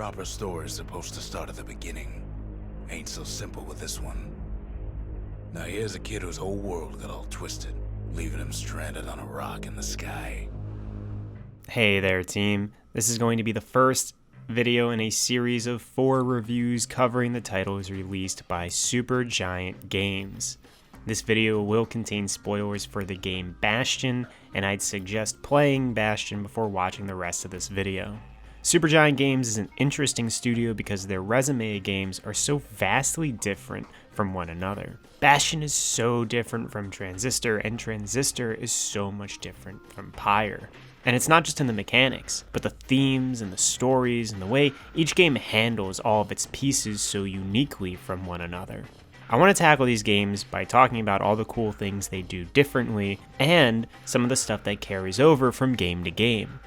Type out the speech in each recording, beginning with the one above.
proper story is supposed to start at the beginning. Ain't so simple with this one. Now here's a kid whose whole world got all twisted, leaving him stranded on a rock in the sky. Hey there, team. This is going to be the first video in a series of 4 reviews covering the titles released by Supergiant Games. This video will contain spoilers for the game Bastion, and I'd suggest playing Bastion before watching the rest of this video. Supergiant Games is an interesting studio because their resume games are so vastly different from one another. Bastion is so different from Transistor, and Transistor is so much different from Pyre. And it's not just in the mechanics, but the themes and the stories and the way each game handles all of its pieces so uniquely from one another. I want to tackle these games by talking about all the cool things they do differently and some of the stuff that carries over from game to game.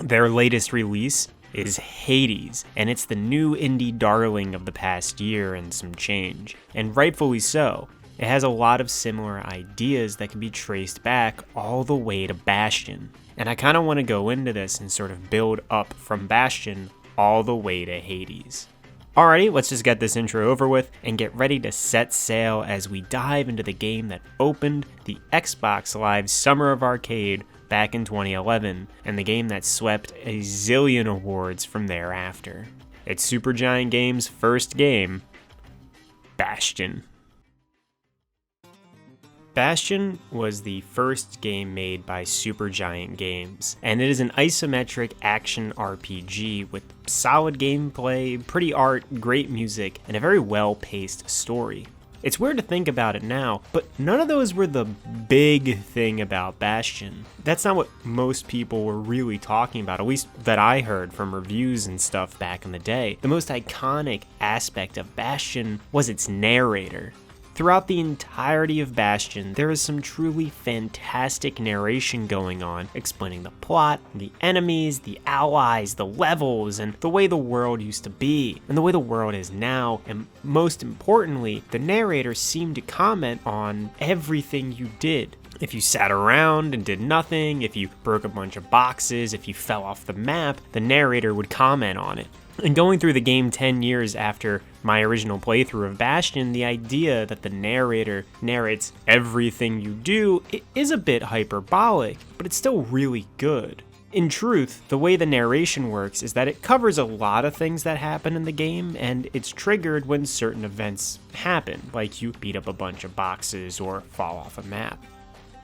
Their latest release is Hades, and it's the new indie darling of the past year and some change, and rightfully so. It has a lot of similar ideas that can be traced back all the way to Bastion, and I kind of want to go into this and sort of build up from Bastion all the way to Hades. Alrighty, let's just get this intro over with and get ready to set sail as we dive into the game that opened the Xbox Live Summer of Arcade back in 2011, and the game that swept a zillion awards from thereafter. It's Supergiant Games' first game, Bastion. Bastion was the first game made by Supergiant Games, and it is an isometric action RPG with solid gameplay, pretty art, great music, and a very well-paced story. It's weird to think about it now, but none of those were the big thing about Bastion. That's not what most people were really talking about, at least that I heard from reviews and stuff back in the day. The most iconic aspect of Bastion was its narrator. Throughout the entirety of Bastion, there is some truly fantastic narration going on, explaining the plot, the enemies, the allies, the levels, and the way the world used to be, and the way the world is now, and most importantly, the narrator seemed to comment on everything you did. If you sat around and did nothing, if you broke a bunch of boxes, if you fell off the map, the narrator would comment on it. And going through the game 10 years after my original playthrough of Bastion, the idea that the narrator narrates everything you do is a bit hyperbolic, but it's still really good. In truth, the way the narration works is that it covers a lot of things that happen in the game, and it's triggered when certain events happen, like you beat up a bunch of boxes or fall off a map.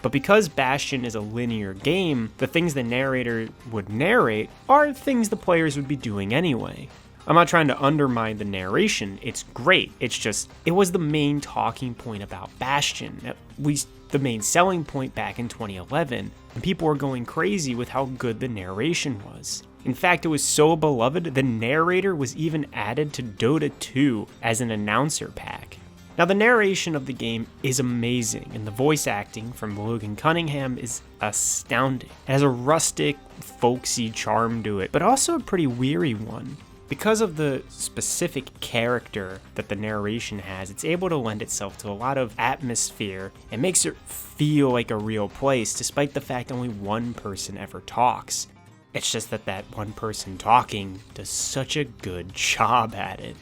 But because Bastion is a linear game, the things the narrator would narrate are things the players would be doing anyway. I'm not trying to undermine the narration, it's great, it's just, it was the main talking point about Bastion, at least the main selling point back in 2011, and people were going crazy with how good the narration was. In fact, it was so beloved, the narrator was even added to Dota 2 as an announcer pack. Now, the narration of the game is amazing, and the voice acting from Logan Cunningham is astounding. It has a rustic, folksy charm to it, but also a pretty weary one. Because of the specific character that the narration has, it's able to lend itself to a lot of atmosphere and makes it feel like a real place, despite the fact only one person ever talks. It's just that one person talking does such a good job at it.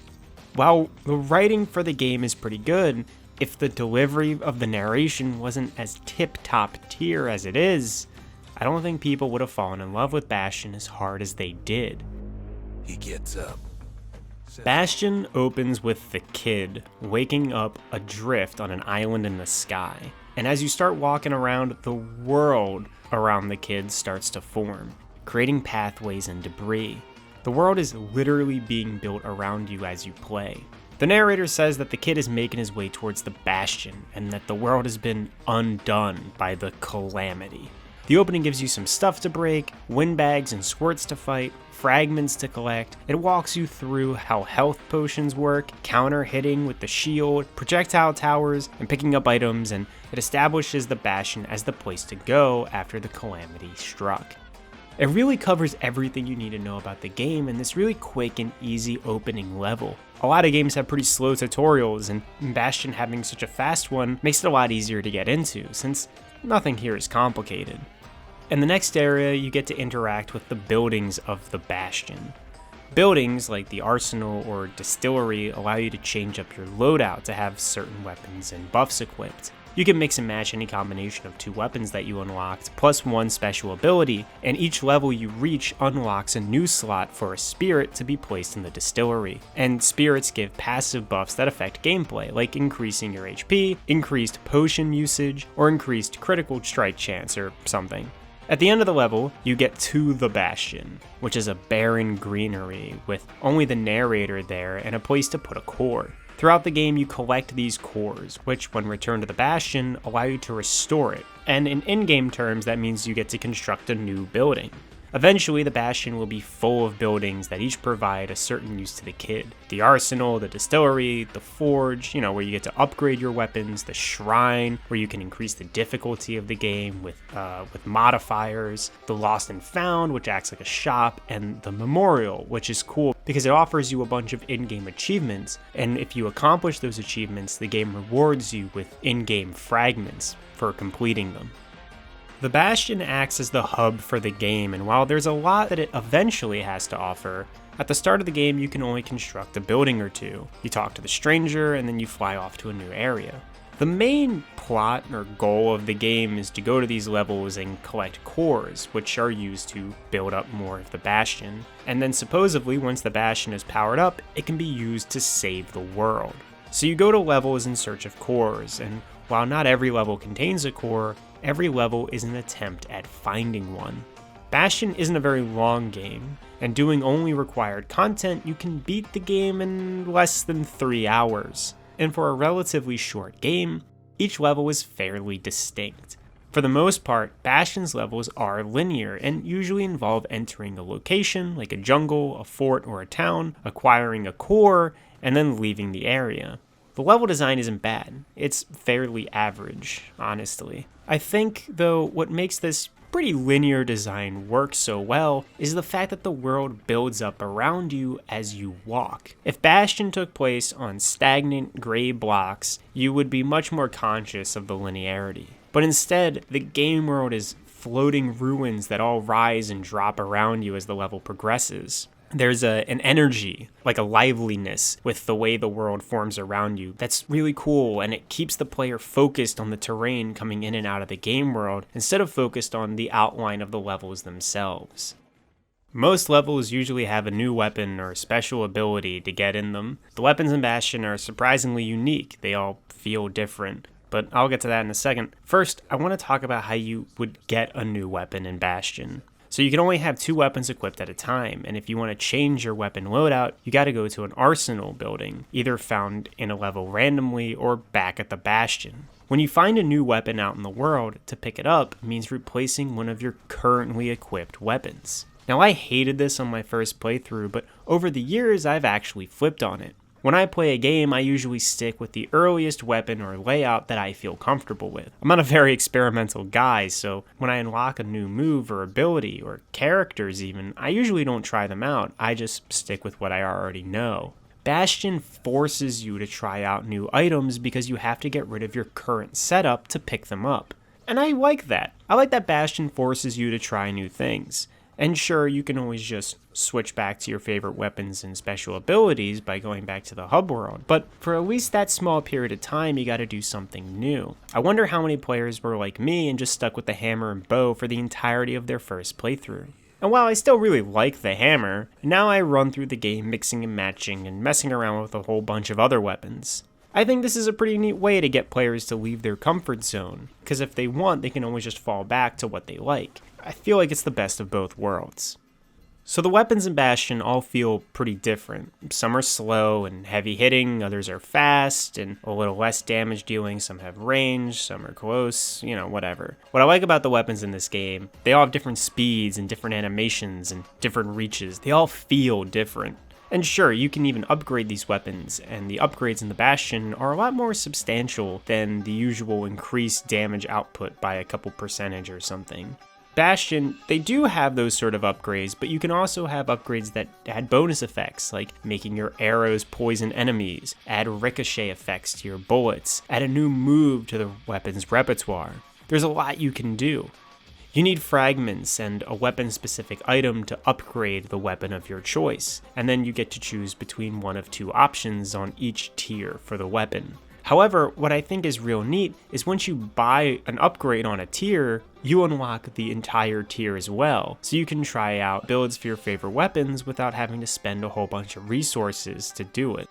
While the writing for the game is pretty good, if the delivery of the narration wasn't as tip-top tier as it is, I don't think people would have fallen in love with Bastion as hard as they did. He gets up. Bastion opens with the kid waking up adrift on an island in the sky, and as you start walking around, the world around the kid starts to form, creating pathways and debris. The world is literally being built around you as you play. The narrator says that the kid is making his way towards the Bastion, and that the world has been undone by the calamity. The opening gives you some stuff to break, windbags and squirts to fight, fragments to collect. It walks you through how health potions work, counter hitting with the shield, projectile towers, and picking up items, and it establishes the Bastion as the place to go after the calamity struck. It really covers everything you need to know about the game in this really quick and easy opening level. A lot of games have pretty slow tutorials, and Bastion having such a fast one makes it a lot easier to get into, since nothing here is complicated. In the next area, you get to interact with the buildings of the Bastion. Buildings like the arsenal or distillery allow you to change up your loadout to have certain weapons and buffs equipped. You can mix and match any combination of 2 weapons that you unlocked, plus 1 special ability, and each level you reach unlocks a new slot for a spirit to be placed in the distillery. And spirits give passive buffs that affect gameplay, like increasing your HP, increased potion usage, or increased critical strike chance or something. At the end of the level, you get to the Bastion, which is a barren greenery with only the narrator there and a place to put a core. Throughout the game, you collect these cores, which, when returned to the Bastion, allow you to restore it, and in in-game terms, that means you get to construct a new building. Eventually, the Bastion will be full of buildings that each provide a certain use to the kid. The arsenal, the distillery, the forge, where you get to upgrade your weapons, the shrine, where you can increase the difficulty of the game with modifiers, the lost and found, which acts like a shop, and the memorial, which is cool because it offers you a bunch of in-game achievements, and if you accomplish those achievements, the game rewards you with in-game fragments for completing them. The Bastion acts as the hub for the game, and while there's a lot that it eventually has to offer, at the start of the game you can only construct a building or 2. You talk to the stranger, and then you fly off to a new area. The main plot or goal of the game is to go to these levels and collect cores, which are used to build up more of the Bastion, and then supposedly once the Bastion is powered up, it can be used to save the world. So you go to levels in search of cores, and while not every level contains a core, every level is an attempt at finding one. Bastion isn't a very long game, and doing only required content, you can beat the game in less than 3 hours. And for a relatively short game, each level is fairly distinct. For the most part, Bastion's levels are linear and usually involve entering a location like a jungle, a fort, or a town, acquiring a core, and then leaving the area. The level design isn't bad, it's fairly average, honestly. I think, though, what makes this pretty linear design work so well is the fact that the world builds up around you as you walk. If Bastion took place on stagnant gray blocks, you would be much more conscious of the linearity. But instead, the game world is floating ruins that all rise and drop around you as the level progresses. There's an energy, like a liveliness, with the way the world forms around you that's really cool, and it keeps the player focused on the terrain coming in and out of the game world instead of focused on the outline of the levels themselves. Most levels usually have a new weapon or special ability to get in them. The weapons in Bastion are surprisingly unique, they all feel different, but I'll get to that in a second. First, I want to talk about how you would get a new weapon in Bastion. So you can only have 2 weapons equipped at a time, and if you want to change your weapon loadout, you gotta go to an arsenal building, either found in a level randomly or back at the Bastion. When you find a new weapon out in the world, to pick it up means replacing one of your currently equipped weapons. Now I hated this on my first playthrough, but over the years I've actually flipped on it. When I play a game, I usually stick with the earliest weapon or layout that I feel comfortable with. I'm not a very experimental guy, so when I unlock a new move or ability, or characters even, I usually don't try them out, I just stick with what I already know. Bastion forces you to try out new items because you have to get rid of your current setup to pick them up. And I like that. I like that Bastion forces you to try new things. And sure, you can always just switch back to your favorite weapons and special abilities by going back to the hub world, but for at least that small period of time, you gotta do something new. I wonder how many players were like me and just stuck with the hammer and bow for the entirety of their first playthrough. And while I still really like the hammer, now I run through the game mixing and matching and messing around with a whole bunch of other weapons. I think this is a pretty neat way to get players to leave their comfort zone, because if they want, they can always just fall back to what they like. I feel like it's the best of both worlds. So the weapons in Bastion all feel pretty different. Some are slow and heavy hitting, others are fast and a little less damage dealing, some have range, some are close, whatever. What I like about the weapons in this game, they all have different speeds and different animations and different reaches. They all feel different. And sure, you can even upgrade these weapons, and the upgrades in the Bastion are a lot more substantial than the usual increased damage output by a couple percentage or something. Bastion, they do have those sort of upgrades, but you can also have upgrades that add bonus effects, like making your arrows poison enemies, add ricochet effects to your bullets, add a new move to the weapon's repertoire. There's a lot you can do. You need fragments and a weapon-specific item to upgrade the weapon of your choice, and then you get to choose between one of two options on each tier for the weapon. However, what I think is real neat is once you buy an upgrade on a tier, you unlock the entire tier as well, so you can try out builds for your favorite weapons without having to spend a whole bunch of resources to do it.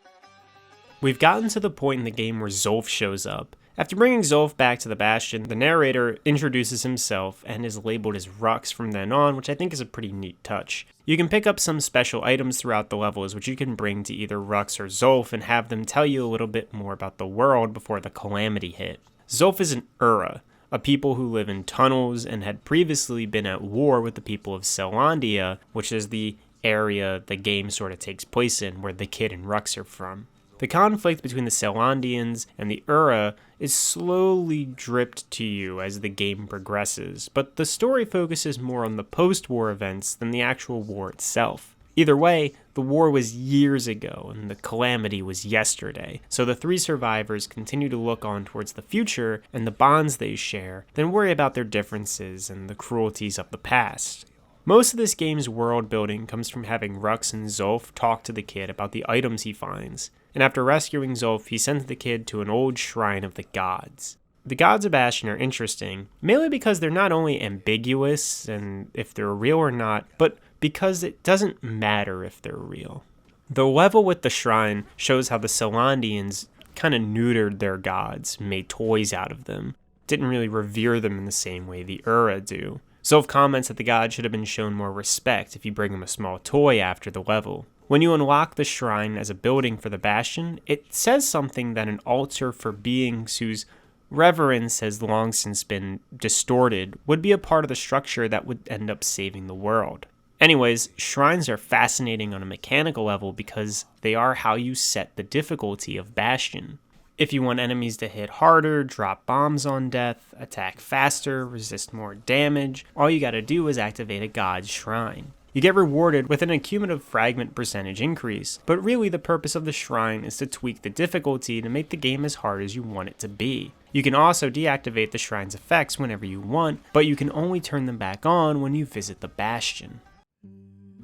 We've gotten to the point in the game where Zulf shows up. After bringing Zulf back to the Bastion, the narrator introduces himself and is labeled as Rux from then on, which I think is a pretty neat touch. You can pick up some special items throughout the levels which you can bring to either Rux or Zulf and have them tell you a little bit more about the world before the calamity hit. Zulf is an Ura, a people who live in tunnels and had previously been at war with the people of Selandia, which is the area the game sort of takes place in, where the kid and Rux are from. The conflict between the Selandians and the Ura is slowly dripped to you as the game progresses, but the story focuses more on the post-war events than the actual war itself. Either way, the war was years ago and the calamity was yesterday, so the three survivors continue to look on towards the future and the bonds they share, then worry about their differences and the cruelties of the past. Most of this game's world building comes from having Rux and Zulf talk to the kid about the items he finds, and after rescuing Zulf, he sends the kid to an old shrine of the gods. The gods of Bastion are interesting, mainly because they're not only ambiguous and if they're real or not, but because it doesn't matter if they're real. The level with the shrine shows how the Selandians kind of neutered their gods, made toys out of them, didn't really revere them in the same way the Ura do. Zulf comments that the god should have been shown more respect if you bring him a small toy after the level. When you unlock the shrine as a building for the Bastion, it says something that an altar for beings whose reverence has long since been distorted would be a part of the structure that would end up saving the world. Anyways, shrines are fascinating on a mechanical level because they are how you set the difficulty of Bastion. If you want enemies to hit harder, drop bombs on death, attack faster, resist more damage, all you gotta do is activate a god's shrine. You get rewarded with an accumulative fragment percentage increase, but really the purpose of the shrine is to tweak the difficulty to make the game as hard as you want it to be. You can also deactivate the shrine's effects whenever you want, but you can only turn them back on when you visit the Bastion.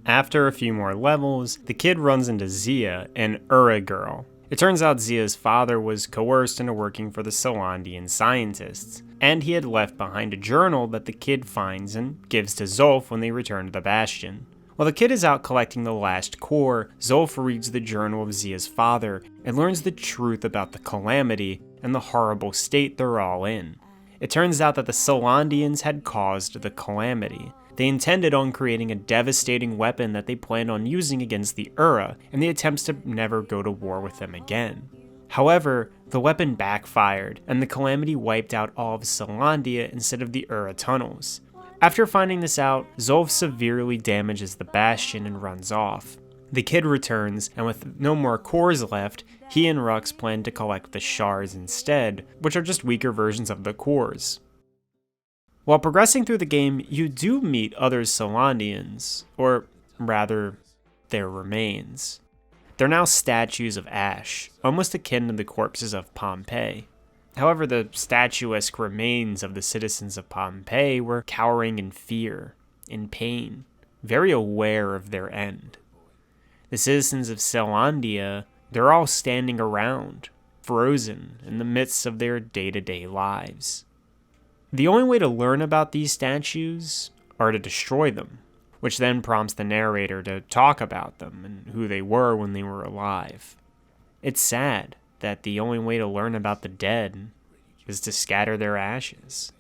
After a few more levels, the kid runs into Zia, an Ura girl. It turns out Zia's father was coerced into working for the Selandian scientists, and he had left behind a journal that the kid finds and gives to Zulf when they return to the Bastion. While the kid is out collecting the last core, Zulf reads the journal of Zia's father and learns the truth about the calamity and the horrible state they're all in. It turns out that the Selandians had caused the calamity. They intended on creating a devastating weapon that they planned on using against the Ura in the attempts to never go to war with them again. However, the weapon backfired, and the calamity wiped out all of Selandia instead of the Ura tunnels. After finding this out, Zulf severely damages the Bastion and runs off. The kid returns, and with no more cores left, he and Rux plan to collect the shards instead, which are just weaker versions of the cores. While progressing through the game, you do meet other Selandians, or rather, their remains. They're now statues of ash, almost akin to the corpses of Pompeii. However, the statuesque remains of the citizens of Pompeii were cowering in fear, in pain, very aware of their end. The citizens of Selandia, they're all standing around, frozen in the midst of their day-to-day lives. The only way to learn about these statues are to destroy them, which then prompts the narrator to talk about them and who they were when they were alive. It's sad that the only way to learn about the dead is to scatter their ashes.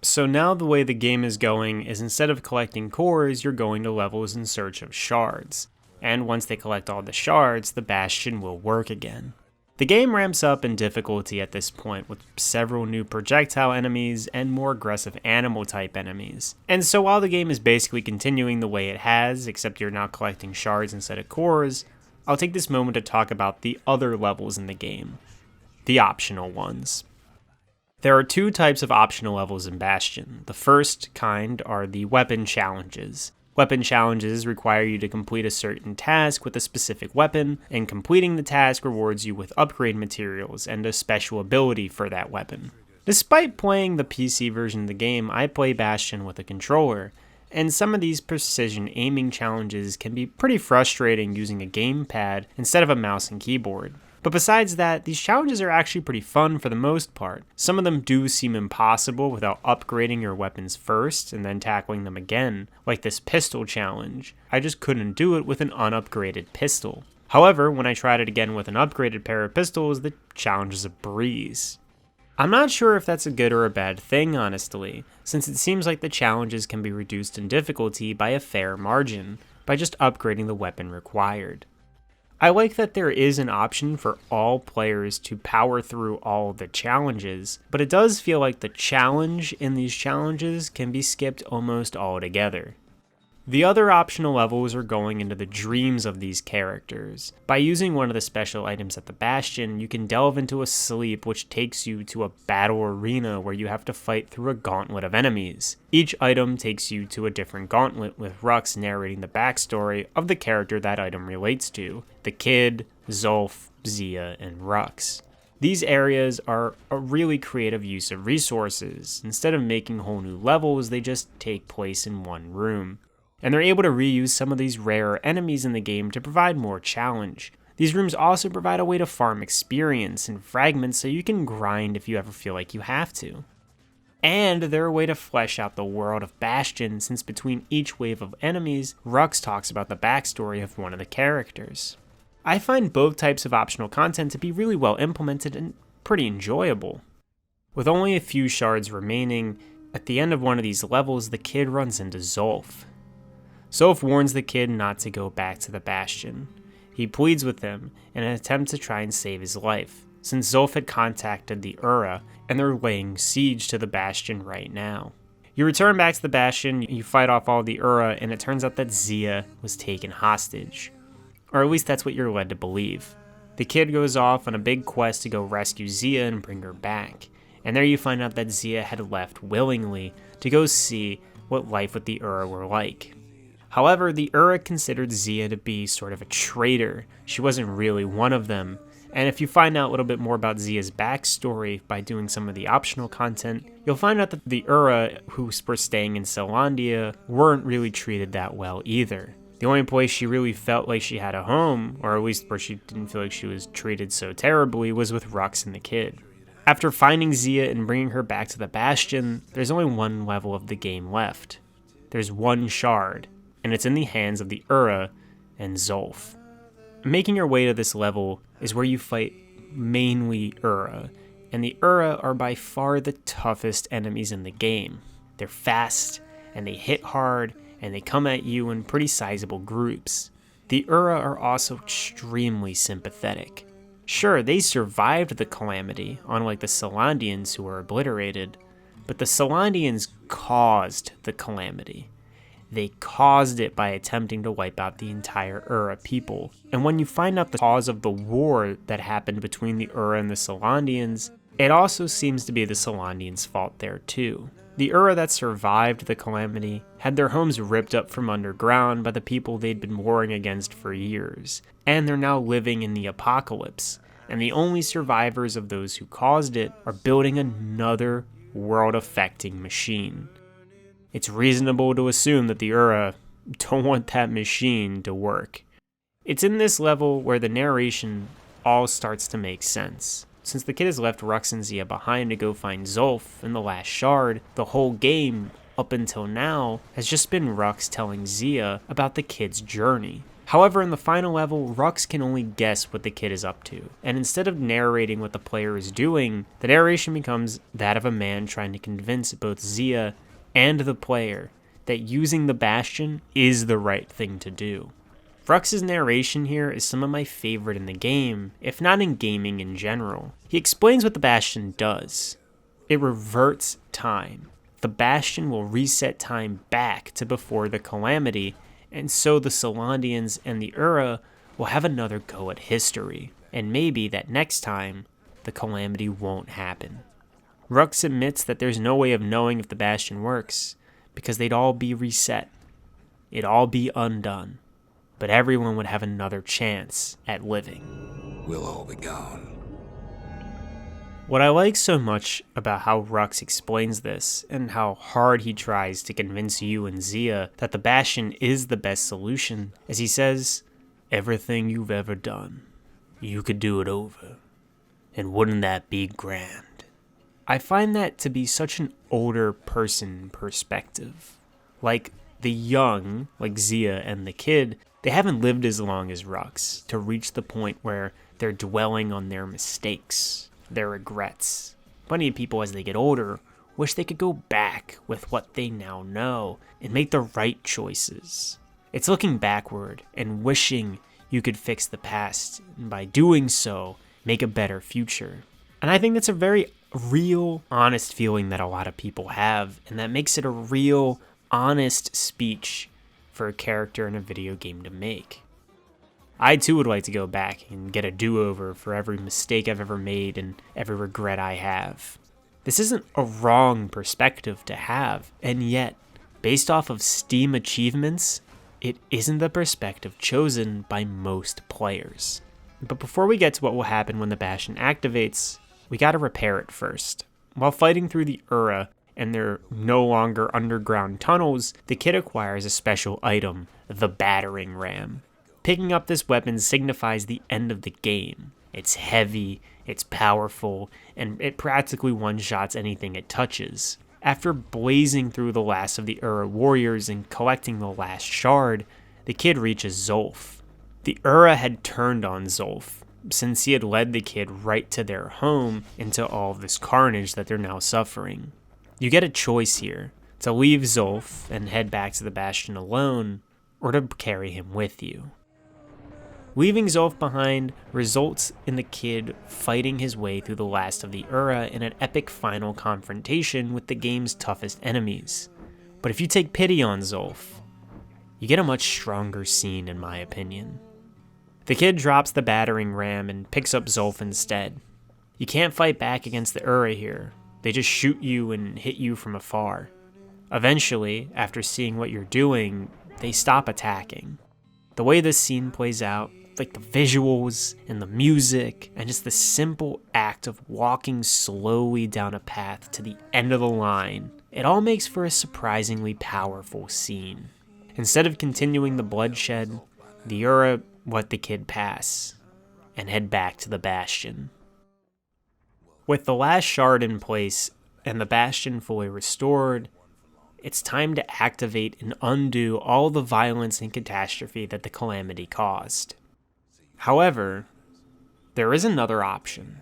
So now the way the game is going is instead of collecting cores, you're going to levels in search of shards. And once they collect all the shards, the Bastion will work again. The game ramps up in difficulty at this point with several new projectile enemies and more aggressive animal type enemies. And so while the game is basically continuing the way it has, except you're now collecting shards instead of cores, I'll take this moment to talk about the other levels in the game, the optional ones. There are two types of optional levels in Bastion. The first kind are the weapon challenges. Weapon challenges require you to complete a certain task with a specific weapon, and completing the task rewards you with upgrade materials and a special ability for that weapon. Despite playing the PC version of the game, I play Bastion with a controller, and some of these precision aiming challenges can be pretty frustrating using a gamepad instead of a mouse and keyboard. But besides that, these challenges are actually pretty fun for the most part. Some of them do seem impossible without upgrading your weapons first and then tackling them again, like this pistol challenge. I just couldn't do it with an unupgraded pistol. However, when I tried it again with an upgraded pair of pistols, the challenge is a breeze. I'm not sure if that's a good or a bad thing, honestly, since it seems like the challenges can be reduced in difficulty by a fair margin, by just upgrading the weapon required. I like that there is an option for all players to power through all the challenges, but it does feel like the challenge in these challenges can be skipped almost altogether. The other optional levels are going into the dreams of these characters. By using one of the special items at the Bastion, you can delve into a sleep which takes you to a battle arena where you have to fight through a gauntlet of enemies. Each item takes you to a different gauntlet, with Rux narrating the backstory of the character that item relates to: the kid, Zulf, Zia, and Rux. These areas are a really creative use of resources. Instead of making whole new levels, they just take place in one room. And they're able to reuse some of these rarer enemies in the game to provide more challenge. These rooms also provide a way to farm experience and fragments so you can grind if you ever feel like you have to. And they're a way to flesh out the world of Bastion, since between each wave of enemies, Rux talks about the backstory of one of the characters. I find both types of optional content to be really well implemented and pretty enjoyable. With only a few shards remaining, at the end of one of these levels, the kid runs into Zulf. Zulf warns the kid not to go back to the Bastion. He pleads with him in an attempt to try and save his life, since Zulf had contacted the Ura and they're laying siege to the Bastion right now. You return back to the Bastion, you fight off all the Ura, and it turns out that Zia was taken hostage. Or at least that's what you're led to believe. The kid goes off on a big quest to go rescue Zia and bring her back, and there you find out that Zia had left willingly to go see what life with the Ura were like. However, the Ura considered Zia to be sort of a traitor. She wasn't really one of them. And if you find out a little bit more about Zia's backstory by doing some of the optional content, you'll find out that the Ura who were staying in Celandia weren't really treated that well either. The only place she really felt like she had a home, or at least where she didn't feel like she was treated so terribly, was with Rux and the kid. After finding Zia and bringing her back to the Bastion, there's only one level of the game left. There's one shard, and it's in the hands of the Ura and Zulf. Making your way to this level is where you fight mainly Ura, and the Ura are by far the toughest enemies in the game. They're fast, and they hit hard, and they come at you in pretty sizable groups. The Ura are also extremely sympathetic. Sure, they survived the calamity, unlike the Celandians who were obliterated, but the Celandians caused the calamity. They caused it by attempting to wipe out the entire Ura people. And when you find out the cause of the war that happened between the Ura and the Celandians, it also seems to be the Celandians' fault there too. The Ura that survived the calamity had their homes ripped up from underground by the people they'd been warring against for years, and they're now living in the apocalypse, and the only survivors of those who caused it are building another world-affecting machine. It's reasonable to assume that the Ura don't want that machine to work. It's in this level where the narration all starts to make sense. Since the kid has left Rux and Zia behind to go find Zulf in the last shard, the whole game, up until now, has just been Rux telling Zia about the kid's journey. However, in the final level, Rux can only guess what the kid is up to, and instead of narrating what the player is doing, the narration becomes that of a man trying to convince both Zia and the player that using the Bastion is the right thing to do. Rux's narration here is some of my favorite in the game, if not in gaming in general. He explains what the Bastion does. It reverts time. The Bastion will reset time back to before the calamity, and so the Celandians and the Ura will have another go at history, and maybe that next time, the calamity won't happen. Rux admits that there's no way of knowing if the Bastion works, because they'd all be reset. It'd all be undone. But everyone would have another chance at living. We'll all be gone. What I like so much about how Rux explains this, and how hard he tries to convince you and Zia that the Bastion is the best solution, is he says, "Everything you've ever done, you could do it over. And wouldn't that be grand?" I find that to be such an older person perspective. Like the young, like Zia and the kid, they haven't lived as long as Rux to reach the point where they're dwelling on their mistakes, their regrets. Plenty of people as they get older wish they could go back with what they now know and make the right choices. It's looking backward and wishing you could fix the past, and by doing so, make a better future. And I think that's a very real, honest feeling that a lot of people have, and that makes it a real, honest speech for a character in a video game to make. I too would like to go back and get a do-over for every mistake I've ever made and every regret I have. This isn't a wrong perspective to have, and yet, based off of Steam achievements, it isn't the perspective chosen by most players. But before we get to what will happen when the Bastion activates, we gotta repair it first. While fighting through the Ura and their no longer underground tunnels, the kid acquires a special item, the battering ram. Picking up this weapon signifies the end of the game. It's heavy, it's powerful, and it practically one-shots anything it touches. After blazing through the last of the Ura warriors and collecting the last shard, the kid reaches Zulf. The Ura had turned on Zulf, since he had led the kid right to their home into all of this carnage that they're now suffering. You get a choice here, to leave Zulf and head back to the Bastion alone, or to carry him with you. Leaving Zulf behind results in the kid fighting his way through the last of the Ura in an epic final confrontation with the game's toughest enemies. But if you take pity on Zulf, you get a much stronger scene in my opinion. The kid drops the battering ram and picks up Zulf instead. You can't fight back against the Ura here, they just shoot you and hit you from afar. Eventually, after seeing what you're doing, they stop attacking. The way this scene plays out, like the visuals and the music and just the simple act of walking slowly down a path to the end of the line, it all makes for a surprisingly powerful scene. Instead of continuing the bloodshed, the Ura let the kid pass and head back to the Bastion. With the last shard in place and the Bastion fully restored, it's time to activate and undo all the violence and catastrophe that the Calamity caused. However, there is another option.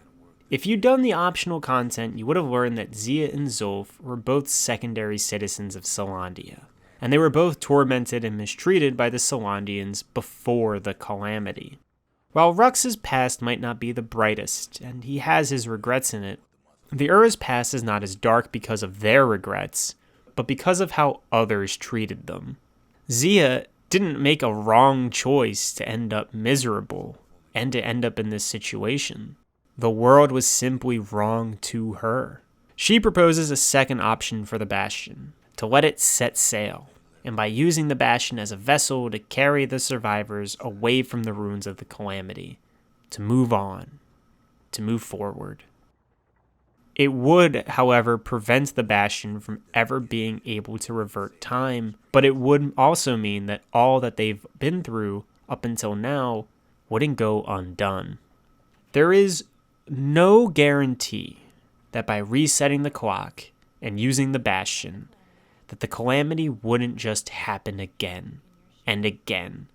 If you'd done the optional content, you would have learned that Zia and Zulf were both secondary citizens of Caelondia, and they were both tormented and mistreated by the Caelondians before the Calamity. While Rux's past might not be the brightest, and he has his regrets in it, the Ura's past is not as dark because of their regrets, but because of how others treated them. Zia didn't make a wrong choice to end up miserable and to end up in this situation. The world was simply wrong to her. She proposes a second option for the Bastion, to let it set sail, and by using the Bastion as a vessel to carry the survivors away from the ruins of the Calamity, to move on, to move forward. It would, however, prevent the Bastion from ever being able to revert time, but it would also mean that all that they've been through up until now wouldn't go undone. There is no guarantee that by resetting the clock and using the Bastion, that the Calamity wouldn't just happen again and again,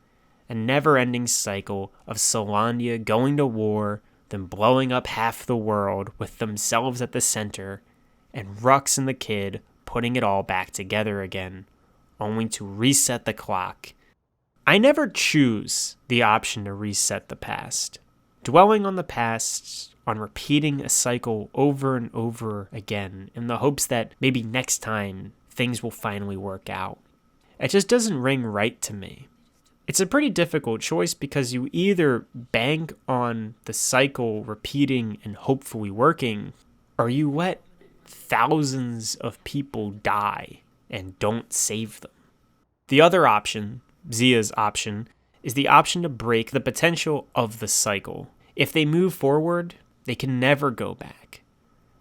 a never-ending cycle of Caelondia going to war, then blowing up half the world with themselves at the center, and Rux and the kid putting it all back together again, only to reset the clock. I never choose the option to reset the past. Dwelling on the past, on repeating a cycle over and over again in the hopes that maybe next time things will finally work out. It just doesn't ring right to me. It's a pretty difficult choice because you either bank on the cycle repeating and hopefully working, or you let thousands of people die and don't save them. The other option, Zia's option, is the option to break the potential of the cycle. If they move forward, they can never go back.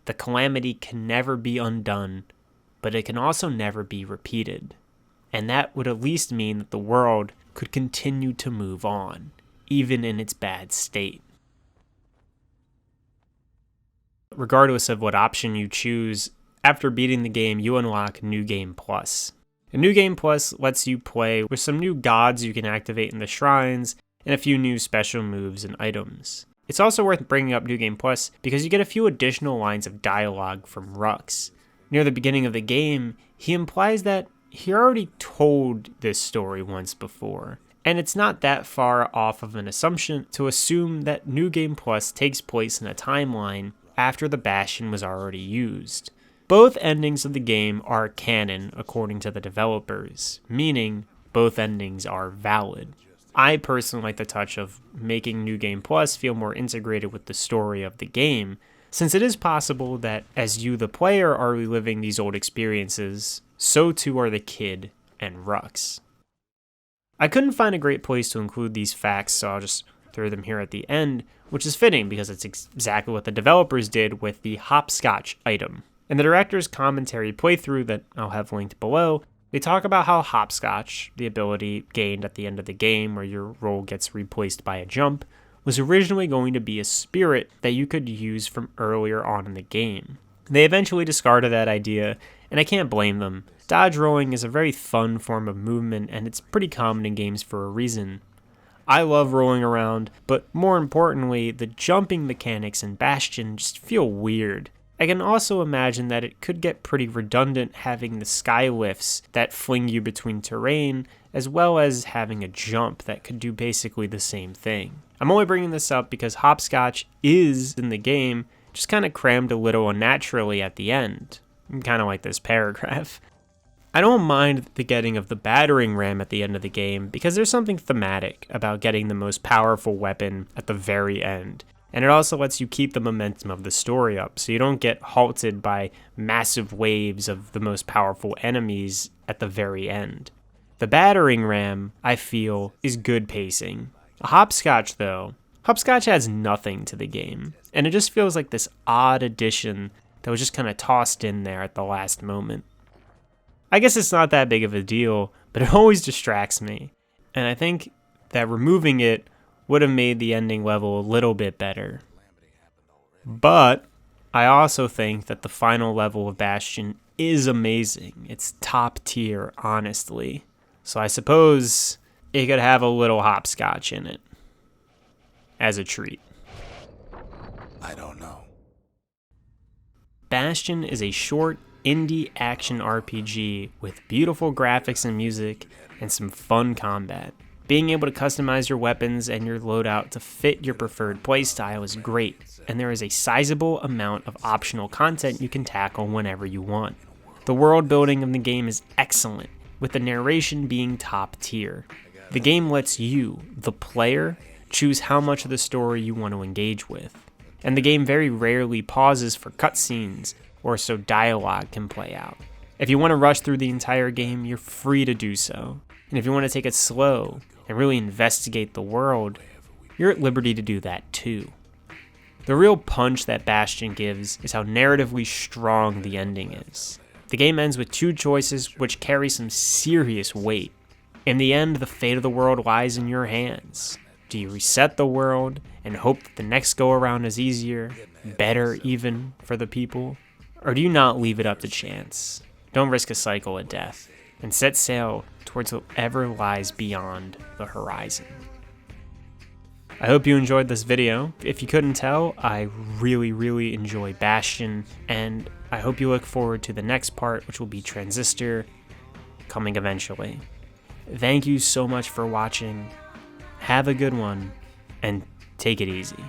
The calamity can never be undone, but it can also never be repeated. And that would at least mean that the world could continue to move on, even in its bad state. Regardless of what option you choose, after beating the game, you unlock New Game Plus. And New Game Plus lets you play with some new gods you can activate in the shrines, and a few new special moves and items. It's also worth bringing up New Game Plus because you get a few additional lines of dialogue from Rux. Near the beginning of the game, he implies that he already told this story once before, and it's not that far off of an assumption to assume that New Game Plus takes place in a timeline after the Bastion was already used. Both endings of the game are canon according to the developers, meaning both endings are valid. I personally like the touch of making New Game Plus feel more integrated with the story of the game, since it is possible that as you, the player, are reliving these old experiences, so too are the kid and Rux. I couldn't find a great place to include these facts, so I'll just throw them here at the end, which is fitting because it's exactly what the developers did with the hopscotch item. In the director's commentary playthrough that I'll have linked below, they talk about how hopscotch, the ability gained at the end of the game where your roll gets replaced by a jump, was originally going to be a spirit that you could use from earlier on in the game. They eventually discarded that idea, and I can't blame them. Dodge rolling is a very fun form of movement, and it's pretty common in games for a reason. I love rolling around, but more importantly, the jumping mechanics in Bastion just feel weird. I can also imagine that it could get pretty redundant having the sky lifts that fling you between terrain, as well as having a jump that could do basically the same thing. I'm only bringing this up because hopscotch is, in the game, just kind of crammed a little unnaturally at the end. Kind of like this paragraph. I don't mind the getting of the battering ram at the end of the game because there's something thematic about getting the most powerful weapon at the very end. And it also lets you keep the momentum of the story up, so you don't get halted by massive waves of the most powerful enemies at the very end. The battering ram, I feel, is good pacing. A hopscotch, though, hopscotch adds nothing to the game, and it just feels like this odd addition that was just kind of tossed in there at the last moment. I guess it's not that big of a deal, but it always distracts me, and I think that removing it would have made the ending level a little bit better. But I also think that the final level of Bastion is amazing. It's top tier, honestly. So I suppose it could have a little hopscotch in it as a treat. I don't know. Bastion is a short indie action RPG with beautiful graphics and music and some fun combat. Being able to customize your weapons and your loadout to fit your preferred playstyle is great, and there is a sizable amount of optional content you can tackle whenever you want. The world building of the game is excellent, with the narration being top tier. The game lets you, the player, choose how much of the story you want to engage with, and the game very rarely pauses for cutscenes or so dialogue can play out. If you want to rush through the entire game, you're free to do so, and if you want to take it slow and really investigate the world, you're at liberty to do that too. The real punch that Bastion gives is how narratively strong the ending is. The game ends with two choices which carry some serious weight. In the end, the fate of the world lies in your hands. Do you reset the world and hope that the next go around is easier, better even for the people? Or do you not leave it up to chance? Don't risk a cycle of death, and set sail towards whatever lies beyond the horizon. I hope you enjoyed this video. If you couldn't tell, I really enjoy Bastion, and I hope you look forward to the next part, which will be Transistor, coming eventually. Thank you so much for watching. Have a good one, and take it easy.